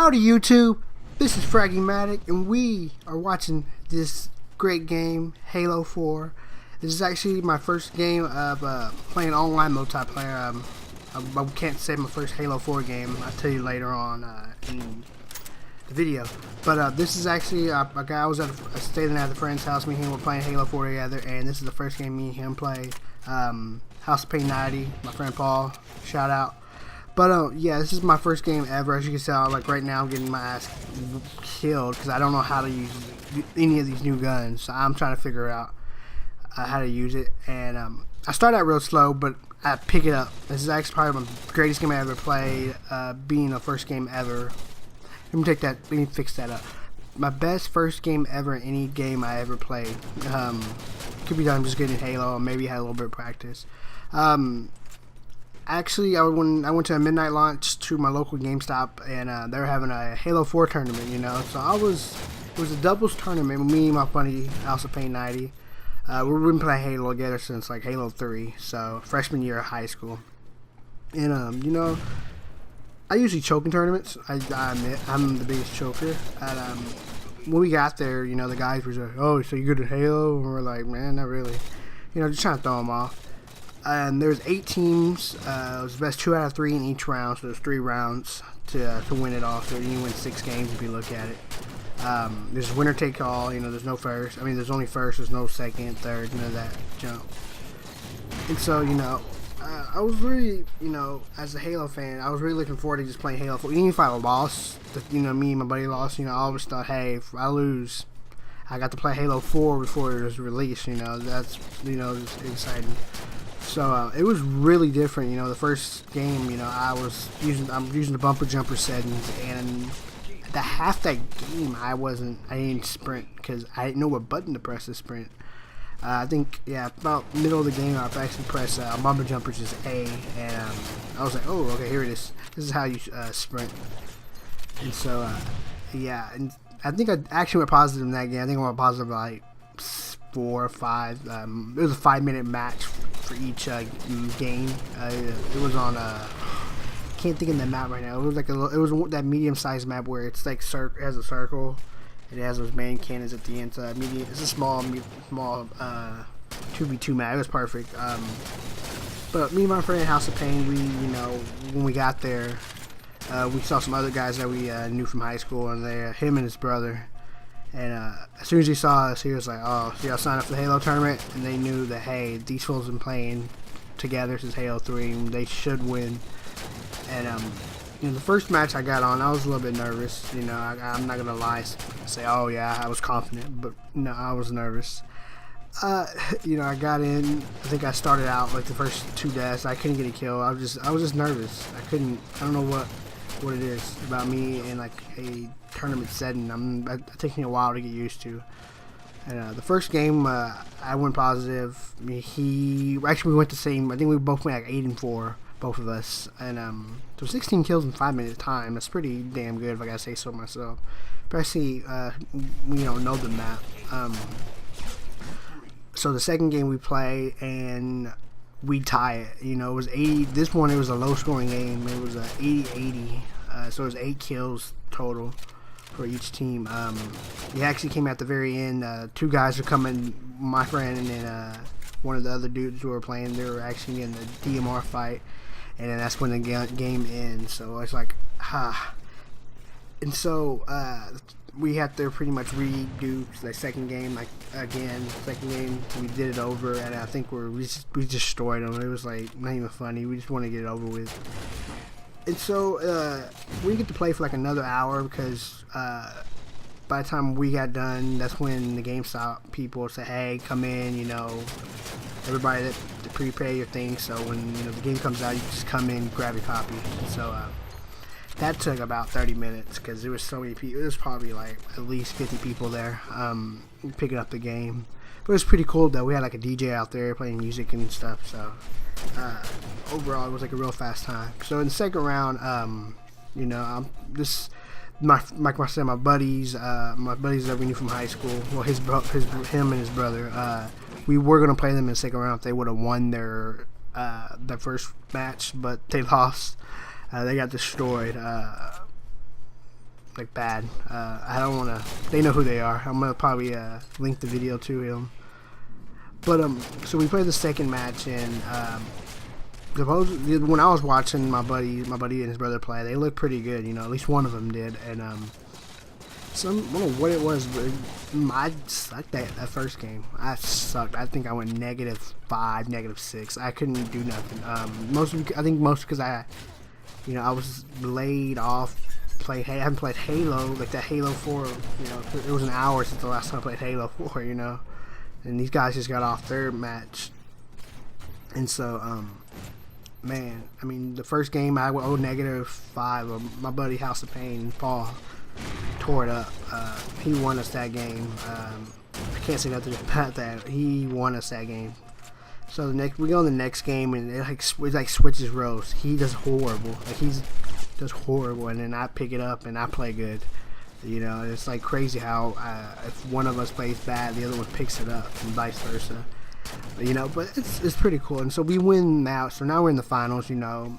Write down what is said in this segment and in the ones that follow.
Howdy YouTube, this is Fragmatic and we are watching this great game, Halo 4. This is actually my first game of playing online multiplayer. I can't say my first Halo 4 game, I'll tell you later on in the video. But this is actually, I was staying at a friend's house, me and him were playing Halo 4 together, and this is the first game me and him played. House of Pain 90, my friend Paul, shout out. But yeah, this is my first game ever. As you can tell, like right now I'm getting my ass killed because I don't know how to use any of these new guns. So I'm trying to figure out how to use it. And I started out real slow, but I pick it up. This is actually probably my greatest game I ever played, being the first game ever. Let me fix that up. My best first game ever in any game I ever played. Could be done just getting Halo, or maybe had a little bit of practice. Actually, when I went to a midnight launch to my local GameStop, and they were having a Halo 4 tournament, you know. So it was a doubles tournament with me and my buddy House of Pain 90. We've been playing Halo together since like Halo 3, so freshman year of high school. And you know, I usually choke in tournaments. I admit I'm the biggest choker. And when we got there, you know, the guys were like, "Oh, so you're good at Halo?" And we're like, "Man, not really." You know, just trying to throw them off. And there's 8 teams. It was the best 2 out of 3 in each round, so there's 3 rounds to win it all. So you win 6 games if you look at it. There's winner take all. You know, there's no first. I mean, there's only first. There's no second, third. None of that jump. And so, you know, I was really, you know, as a Halo fan, I was really looking forward to just playing Halo 4. Even if I lost, you know, me and my buddy lost. You know, I always thought, hey, if I lose, I got to play Halo 4 before it was released. You know, that's, you know, just exciting. So it was really different, you know. The first game, you know, I'm using the bumper jumper settings, and half that game I didn't sprint because I didn't know what button to press to sprint. I think, yeah, about middle of the game I actually pressed bumper jumpers is A, and I was like, oh, okay, here it is. This is how you sprint. And so yeah, and I think I actually went positive in that game. I think I went positive like 4 or 5. It was a 5-minute match for each game. It was on can't think of the map right now. It was like it was that medium-sized map where it's like it has a circle and it has those main cannons at the end. So it's a small 2v2 map. It was perfect. But me and my friend House of Pain, we, you know, when we got there, we saw some other guys that we knew from high school, and him and his brother. And as soon as he saw us, he was like, "Oh, so y'all signed up for the Halo tournament?" And they knew that, hey, these fools been playing together since Halo 3, and they should win. And you know, the first match I got on, I was a little bit nervous. You know, I'm not gonna lie, say, "Oh yeah, I was confident," but no, I was nervous. You know, I got in. I think I started out like the first 2 deaths. I couldn't get a kill. I was just nervous. I don't know what it is about me in like a tournament setting. It takes me a while to get used to. And the first game, I went positive. We went the same. I think we both went like 8 and 4, both of us. And so 16 kills in 5 minutes time. That's pretty damn good if I gotta say so myself. Especially we don't know the map. So the second game we play and we tie it. You know, it was 80. This one, it was a low-scoring game. It was 80-80. So it was 8 kills total for each team. It actually came at the very end. 2 guys were coming, my friend and then one of the other dudes who were playing. They were actually in the DMR fight, and then that's when the game ends. So it's like, and so we had to pretty much redo the second game. Like again, second game we did it over, and I think we destroyed them. It was like not even funny. We just want to get it over with. And so we get to play for like another hour because by the time we got done, that's when the GameStop people say, "Hey, come in, you know, everybody to prepay your thing." So when, you know, the game comes out, you just come in, grab your copy. So that took about 30 minutes because there was so many people. There was probably like at least 50 people there picking up the game. But it was pretty cool though. We had like a DJ out there playing music and stuff. So overall, it was like a real fast time. So in the second round, you know, my buddies that we knew from high school. Well, him and his brother. We were gonna play them in the second round if they would have won their first match, but they lost. They got destroyed. like bad. I don't want to. They know who they are. I'm gonna probably link the video to him. But so we played the second match, and when I was watching my buddy and his brother play, they looked pretty good. You know, at least one of them did. And I don't know what it was, but I sucked that first game. I sucked. I think I went -5, -6. I couldn't do nothing. I think most because I was laid off. I haven't played Halo, like that Halo 4. You know, it was an hour since the last time I played Halo 4. You know, and these guys just got off their match, and so man, I mean, the first game I went -5. My buddy House of Pain, Paul, tore it up. He won us that game. I can't say nothing about that. He won us that game. So we go on the next game, and it like switches roles. He does horrible. Like does horrible, and then I pick it up and I play good. You know, it's like crazy how if one of us plays bad, the other one picks it up, and vice versa. You know, but it's pretty cool. And so we win now. So now we're in the finals. You know,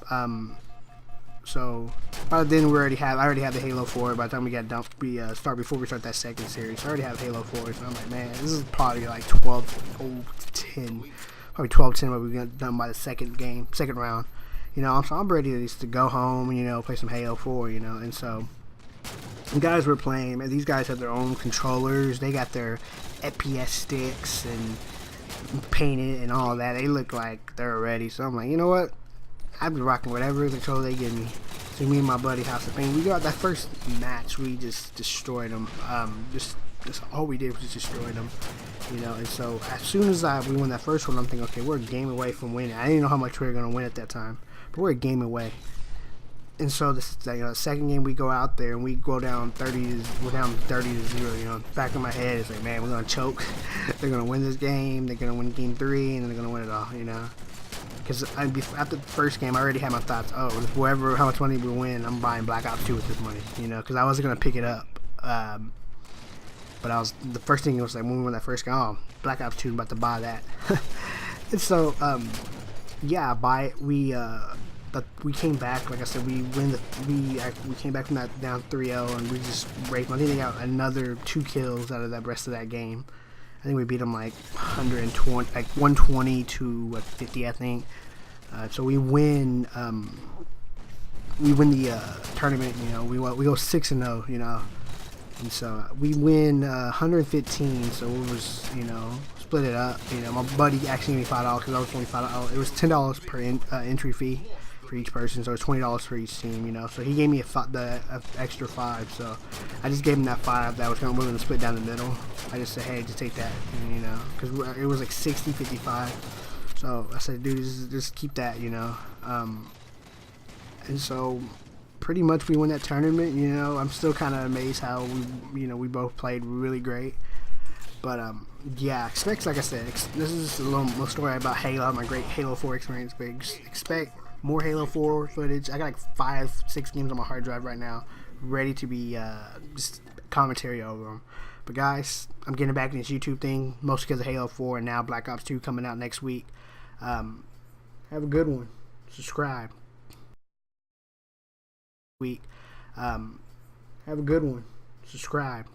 so by then I already have the Halo 4. By the time we got dumped, start before we start that second series. So I already have Halo 4. So I'm like, man, this is probably like 12-10, probably 12-10 when we got done by the second round. You know, so I'm ready to go home and, you know, play some Halo 4, you know. And so the guys were playing, man, these guys have their own controllers. They got their FPS sticks and painted and all that. They look like they're ready. So I'm like, you know what? I've been rocking whatever controller they give me. So me and my buddy House of Pain, we got that first match. We just destroyed them. Just all we did was just destroy them. You know, and so as soon as we won that first one, I'm thinking, okay, we're a game away from winning. I didn't know how much we were going to win at that time, but we're a game away. And so the second game, we go out there and we go down 30-0. You know, back in my head, it's like, man, we're gonna choke. They're gonna win this game. They're gonna win game 3, and they're gonna win it all. You know, because after the first game, I already had my thoughts. Oh, how much money we win, I'm buying Black Ops 2 with this money. You know, because I wasn't gonna pick it up. But the first thing was like when we won that first game, oh, Black Ops 2, I'm about to buy that. And so yeah, I buy it. But we came back, like I said, we came back from that down 3-0, and we just raped them. I think they got another 2 kills out of that rest of that game. I think we beat them like 120 to 50, I think. So we win the tournament. You know, we go 6-0. You know, and so we win 115. So it was, you know, split it up. You know, my buddy actually gave me $5 because I was only $5. It was $10 per entry fee for each person, so it's $20 for each team, you know. So he gave me the extra 5, so I just gave him that 5 that was going to split down the middle. I just said, hey, just take that, you know, because it was like 60-55. So I said, dude, just keep that, you know. And so pretty much we won that tournament, you know. I'm still kind of amazed how we both played really great. But yeah, like I said, this is a little story about Halo, my great Halo 4 experience. But expect more Halo 4 footage. I got like 5-6 games on my hard drive right now, ready to be just commentary over them. But guys, I'm getting back in this YouTube thing, mostly because of Halo 4 and now Black Ops 2 coming out next week. Have a good one. Subscribe. Have a good one. Subscribe.